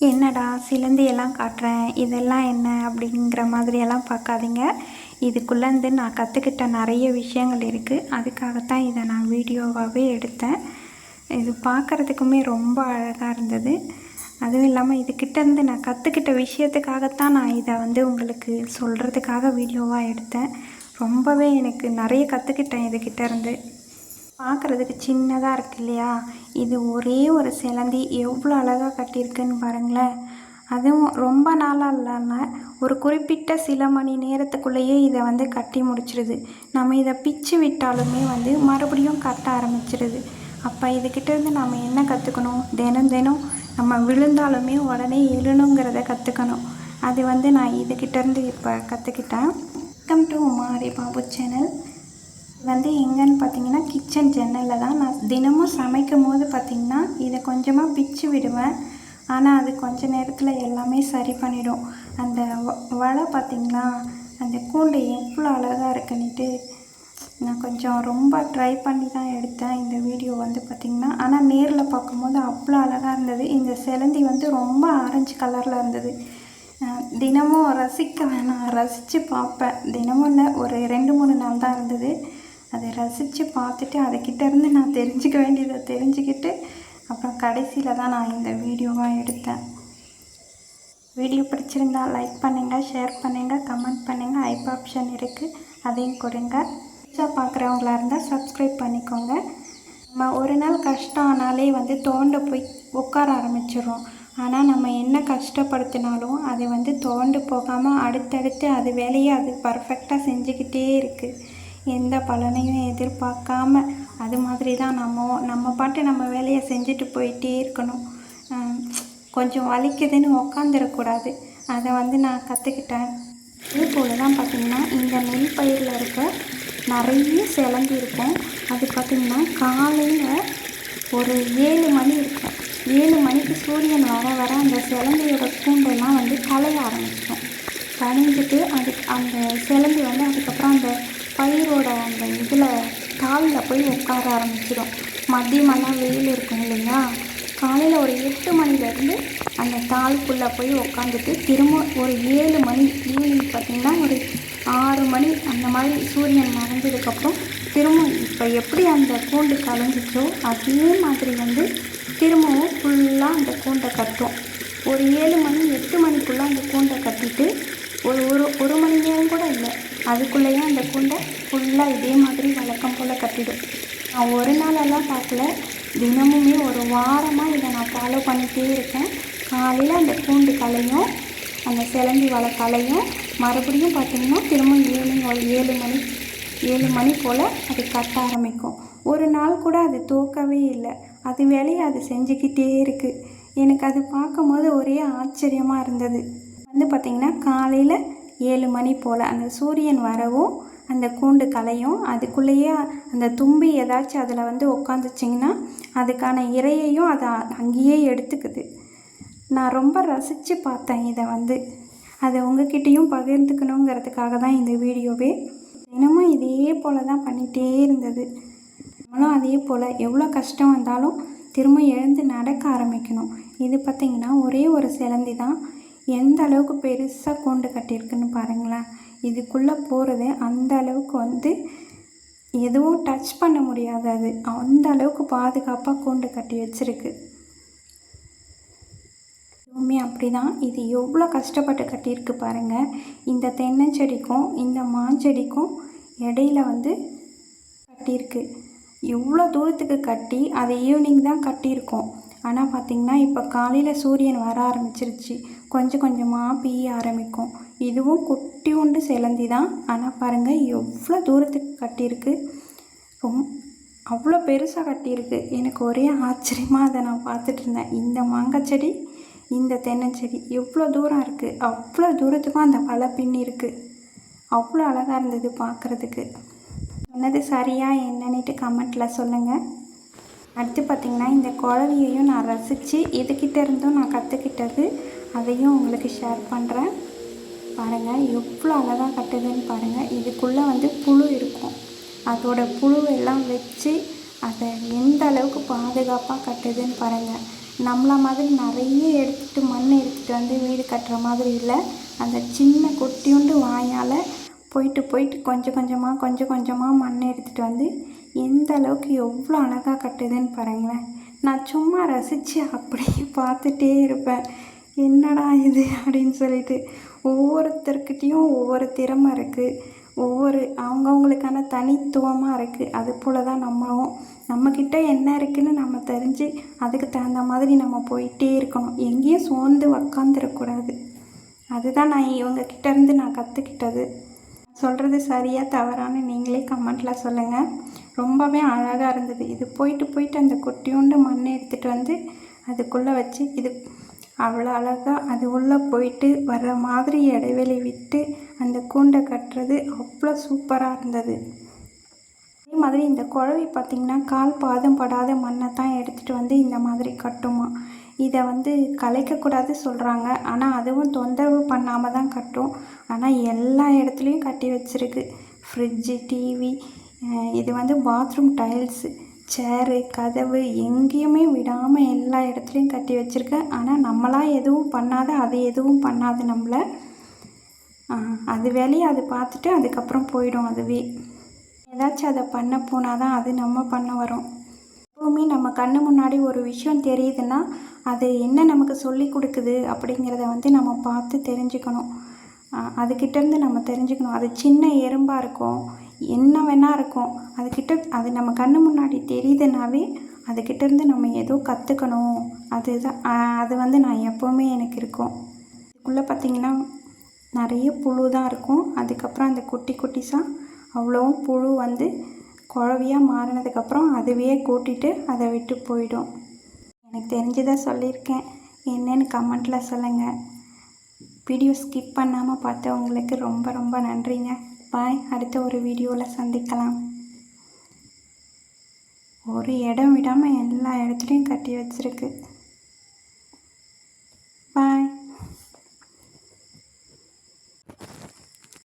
என்னடா சிலந்தியெல்லாம் காட்டுறேன், இதெல்லாம் என்ன அப்படிங்கிற மாதிரியெல்லாம் பார்க்காதீங்க. இதுக்குள்ளேருந்து நான் கற்றுக்கிட்ட நிறைய விஷயங்கள் இருக்குது. அதுக்காகத்தான் இதை நான் வீடியோவாகவே எடுத்தேன். இது பார்க்குறதுக்குமே ரொம்ப அழகாக இருந்தது. அதுவும் இல்லாமல் இதுக்கிட்டேருந்து நான் கற்றுக்கிட்ட விஷயத்துக்காகத்தான் நான் இதை உங்களுக்கு சொல்கிறதுக்காக வீடியோவாக எடுத்தேன். ரொம்பவே எனக்கு நிறைய கற்றுக்கிட்டேன் இதுக்கிட்டேருந்து. பார்க்குறதுக்கு சின்னதாக இருக்கு இல்லையா? இது ஒரே ஒரு சிலந்தி எவ்வளோ அழகாக கட்டியிருக்குன்னு பாருங்களேன். அதுவும் ரொம்ப நாளாக இல்லாமல் ஒரு குறிப்பிட்ட சில மணி நேரத்துக்குள்ளேயே இதை கட்டி முடிச்சிடுது. நம்ம இதை பிச்சு விட்டாலுமே மறுபடியும் கட்ட ஆரம்பிச்சிடுது. அப்போ இதுக்கிட்டேருந்து நம்ம என்ன கற்றுக்கணும்? தினம் தினம் நம்ம விழுந்தாலுமே உடனே எழுணுங்கிறத கற்றுக்கணும். அது நான் இதுக்கிட்டேருந்து இப்போ கற்றுக்கிட்டேன். Welcome to உமாரி Babu channel. எங்கன்னு பார்த்தீங்கன்னா கிச்சன் ஜன்னலில் தான். நான் தினமும் சமைக்கும் போது பார்த்திங்கன்னா இதை கொஞ்சமாக பிச்சு விடுவேன். ஆனால் அது கொஞ்ச நேரத்தில் எல்லாமே சரி பண்ணிடும். அந்த வலை பார்த்திங்களா, அந்த கூண்டு எவ்வளோ அழகாக இருக்குன்னுட்டு நான் கொஞ்சம் ரொம்ப ட்ரை பண்ணி தான் எடுத்தேன் இந்த வீடியோ பார்த்திங்கன்னா. ஆனால் நேரில் பார்க்கும்போது அவ்வளோ அழகாக இருந்தது. இந்த சிலந்தி ரொம்ப ஆரஞ்சு கலரில் இருந்தது. தினமும் ரசிக்க வேணாம், ரசித்து பார்ப்பேன். தினமும் இல்லை, ஒரு 2-3 நாள் தான் இருந்தது. அதை ரசித்து பார்த்துட்டு அதுக்கிட்டேருந்து நான் தெரிஞ்சுக்க வேண்டியதை தெரிஞ்சுக்கிட்டு அப்புறம் கடைசியில் தான் நான் இந்த வீடியோவாக எடுத்தேன். வீடியோ பிடிச்சிருந்தால் லைக் பண்ணுங்கள், ஷேர் பண்ணுங்கள், கமெண்ட் பண்ணுங்கள். ஐப் ஆப்ஷன் இருக்குது, அதையும் கொடுங்க. புதுசாக பார்க்குறவங்களா இருந்தால் சப்ஸ்கிரைப் பண்ணிக்கோங்க. நம்ம ஒரு நாள் கஷ்டம் ஆனாலே தோண்ட போய் உட்கார ஆரம்பிச்சிடுறோம். ஆனால் நம்ம என்ன கஷ்டப்படுத்தினாலும் அது தோண்டு போகாமல் அடுத்தடுத்து அது வேலையை அது பர்ஃபெக்டாக செஞ்சுக்கிட்டே இருக்குது. எந்த பலனையும் எதிர்பார்க்காம. அது மாதிரி தான் நம்ம பாட்டு நம்ம வேலையை செஞ்சுட்டு போயிட்டே இருக்கணும். கொஞ்சம் வலிக்குதுன்னு உக்காந்துடக்கூடாது. அதை நான் கற்றுக்கிட்டேன். இதே போல் தான் பார்த்திங்கன்னா இந்த நெல் பயிரில் இருக்க நிறைய சிலந்தி இருக்கும். அது பார்த்திங்கன்னா காலையில் ஒரு 7 மணி இருக்கும். 7 மணிக்கு சூரியன் வர வர அந்த சிலந்தியோட கூண்டெல்லாம் களைய ஆரம்பிச்சிடும். கழிஞ்சிட்டு அந்த சிலந்தி அதுக்கப்புறம் அந்த பயிரோட அந்த இதில் தாளில் போய் உட்கார ஆரம்பிச்சிடும். மதியமெல்லாம் வெயில் இருக்கும் இல்லைங்களா? காலையில் ஒரு 8 மணிலேருந்து அந்த தாளுக்குள்ளே போய் உட்காந்துட்டு திரும்ப ஒரு 7 மணி ஈவினிங் பார்த்திங்கன்னா ஒரு 6 மணி அந்த மாதிரி சூரியன் மறைஞ்சதுக்கப்புறம் திரும்ப இப்போ எப்படி அந்த கூண்டு கலைஞ்சிச்சோ அதே மாதிரி திரும்பவும் ஃபுல்லாக அந்த கூண்டை கட்டும். ஒரு 7 மணி 8 மணிக்குள்ளே அந்த கூண்டை கட்டிட்டு ஒரு மணி நேரம் கூட இல்லை, அதுக்குள்ளேயே அந்த கூண்டை ஃபுல்லாக இதே மாதிரி வழக்கம் போல் கட்டிடும். நான் ஒரு நாளெல்லாம் பார்க்கல, தினமுமே ஒரு வாரமாக இதை நான் ஃபாலோ பண்ணிகிட்டே இருக்கேன். காலையில் அந்த கூண்டு கலையும், அந்த சிலந்தி வலை கலையும், மறுபடியும் பார்த்திங்கன்னா திரும்ப ஈவினிங் ஒரு 7 மணி போல் அது கட்ட ஆரம்பிக்கும். ஒரு நாள் கூட அது தூக்கவே இல்லை, அது வேலையை அது செஞ்சுக்கிட்டே இருக்குது. எனக்கு அது பார்க்கும்போது ஒரே ஆச்சரியமாக இருந்தது. பார்த்திங்கன்னா காலையில் 7 மணி போல் அந்த சூரியன் வரவும் அந்த கூண்டு கலையும். அதுக்குள்ளேயே அந்த தும்பி ஏதாச்சும் அதில் உட்காந்துச்சிங்கன்னா அதுக்கான இரையையும் அதை அங்கேயே எடுத்துக்குது. நான் ரொம்ப ரசித்து பார்த்தேன் இதை. அதை உங்ககிட்டையும் பகிர்ந்துக்கணுங்கிறதுக்காக தான் இந்த வீடியோவே. தினமும் இதே போல் தான் பண்ணிகிட்டே இருந்தது. நம்மளும் அதே போல் எவ்வளோ கஷ்டம் வந்தாலும் திரும்ப எழுந்து நடக்க ஆரம்பிக்கணும். இது பார்த்திங்கன்னா ஒரே ஒரு சிலந்தி தான். எந்த அளவுக்கு பெருசாக கூண்டு கட்டியிருக்குன்னு பாருங்களேன். இதுக்குள்ளே போகிறது அந்த அளவுக்கு எதுவும் டச் பண்ண முடியாது. அது அந்த அளவுக்கு பாதுகாப்பாக கூண்டு கட்டி வச்சுருக்கு. இதுவுமே அப்படி தான். இது எவ்வளோ கஷ்டப்பட்டு கட்டியிருக்கு பாருங்கள். இந்த தென்னஞ்செடிக்கும் இந்த மாஞ்செடிக்கும் இடையில கட்டியிருக்கு. எவ்வளோ தூரத்துக்கு கட்டி அதை ஈவினிங் தான் கட்டியிருக்கோம். ஆனால் பார்த்திங்கன்னா இப்போ காலையில் சூரியன் வர ஆரம்பிச்சிருச்சு, கொஞ்சம் கொஞ்சமாக பிய்ய ஆரம்பிக்கும். இதுவும் குட்டியுண்டு சிலந்தி தான். ஆனால் பாருங்கள் எவ்வளோ தூரத்துக்கு கட்டியிருக்கு. அவ்வளோ பெருசாக கட்டியிருக்கு. எனக்கு ஒரே ஆச்சரியமாக அதை நான் பார்த்துட்டு இருந்தேன். இந்த மாங்காய் செடி, இந்த தென்னஞ்செடி எவ்வளோ தூரம் இருக்குது, அவ்வளோ தூரத்துக்கும் அந்த வலை பின்னி இருக்குது. அவ்வளோ அழகாக இருந்தது பார்க்குறதுக்கு. சொன்னது சரியா என்னன்னுட்டு கமெண்ட்டில் சொல்லுங்கள். அடுத்து பார்த்திங்கன்னா இந்த குழவியையும் நான் ரசித்து இதுக்கிட்ட இருந்தும் நான் கற்றுக்கிட்டது, அதையும் உங்களுக்கு ஷேர் பண்ணுறேன். பாருங்கள் எவ்வளோ அழகாக கட்டுதுன்னு பாருங்கள். இதுக்குள்ளே புழு இருக்கும். அதோட புழுவெல்லாம் வச்சு அதை எந்த அளவுக்கு பாதுகாப்பாக கட்டுதுன்னு பாருங்கள். நம்மள மாதிரி நிறைய எடுத்துகிட்டு மண் எடுத்துகிட்டு வந்து வீடு கட்டுற மாதிரி இல்லை. அந்த சின்ன குட்டியுண்டு வாயால் போயிட்டு கொஞ்சம் கொஞ்சமாக மண் எடுத்துகிட்டு வந்து எந்த அளவுக்கு எவ்வளோ அழகாக கட்டுதுன்னு பாருங்களேன். நான் சும்மா ரசித்து அப்படியே பார்த்துட்டே இருப்பேன். என்னடா இது அப்படின்னு சொல்லிட்டு. ஒவ்வொருத்தர்கிட்டையும் ஒவ்வொரு திறமை இருக்குது, அவங்கவுங்களுக்கான தனித்துவமாக இருக்குது. அது போல் தான் நம்மக்கிட்ட என்ன இருக்குதுன்னு நம்ம தெரிஞ்சு அதுக்கு தகுந்த மாதிரி நம்ம போயிட்டே இருக்கணும். எங்கேயும் சோர்ந்து உக்காந்துடக்கூடாது. அதுதான் நான் இவங்கக்கிட்டேருந்து நான் கற்றுக்கிட்டது. சொல்கிறது சரியா தவறான்னு நீங்களே கமெண்ட்டில் சொல்லுங்கள். ரொம்பவே அழகாக இருந்தது. இது போயிட்டு அந்த குட்டியோண்டு மண் எடுத்துகிட்டு வந்து அதுக்குள்ளே வச்சு இது அவ்வளோ அழகாக அது உள்ளே போயிட்டு வர்ற மாதிரி இடைவெளி விட்டு அந்த கூண்டை கட்டுறது அவ்வளோ சூப்பராக இருந்தது. அதே மாதிரி இந்த குழவி பார்த்திங்கன்னா கால் பாதம் படாத மண்ணை தான் எடுத்துகிட்டு வந்து இந்த மாதிரி கட்டுமா. இதை கலைக்கக்கூடாது சொல்கிறாங்க. ஆனால் அதுவும் தொந்தரவு பண்ணாமல் தான் கட்டும். ஆனால் எல்லா இடத்துலையும் கட்டி வச்சுருக்கு. ஃப்ரிட்ஜு, டிவி, இது பாத்ரூம் டைல்ஸு, சேரு, கதவு எங்கேயுமே விடாமல் எல்லா இடத்துலையும் கட்டி வச்சுருக்கேன். ஆனால் நம்மளாக எதுவும் பண்ணாத, அது எதுவும் பண்ணாது நம்மளை. அது வேலையை அது பார்த்துட்டு அதுக்கப்புறம் போயிடும். அதுவே ஏதாச்சும் அதை பண்ண போனால் தான் அது நம்ம பண்ண வரும். எப்போவுமே நம்ம கண்ணு முன்னாடி ஒரு விஷயம் தெரியுதுன்னா அது என்ன நமக்கு சொல்லி கொடுக்குது அப்படிங்கிறத நம்ம பார்த்து தெரிஞ்சுக்கணும். அதுக்கிட்டேருந்து நம்ம தெரிஞ்சுக்கணும். அது சின்ன எறும்பாக இருக்கும், என்ன வேணால் இருக்கும், அது நம்ம கண்ணு முன்னாடி தெரியுதுனாவே அதுக்கிட்டேருந்து நம்ம ஏதோ கற்றுக்கணும். அதுதான் அது நான் எப்போவுமே எனக்கு இருக்கும். இதுக்குள்ளே பார்த்திங்கன்னா நிறைய புழு தான் இருக்கும். அதுக்கப்புறம் அந்த குட்டிஸாக அவ்வளோவும் புழு குழவியாக மாறினதுக்கப்புறம் அதுவே கூட்டிகிட்டு அதை விட்டு போயிடும். எனக்கு தெரிஞ்சதை சொல்லியிருக்கேன். என்னென்னு கமெண்ட்டில் சொல்லுங்கள். வீடியோ ஸ்கிப் பண்ணாமல் பார்த்தவங்களுக்கு ரொம்ப ரொம்ப நன்றிங்க. பாய். அடுத்த ஒரு வீடியோவில் சந்திக்கலாம். ஒரு இடம் விடாமல் எல்லா இடத்துலையும் கட்டி வச்சுருக்கு.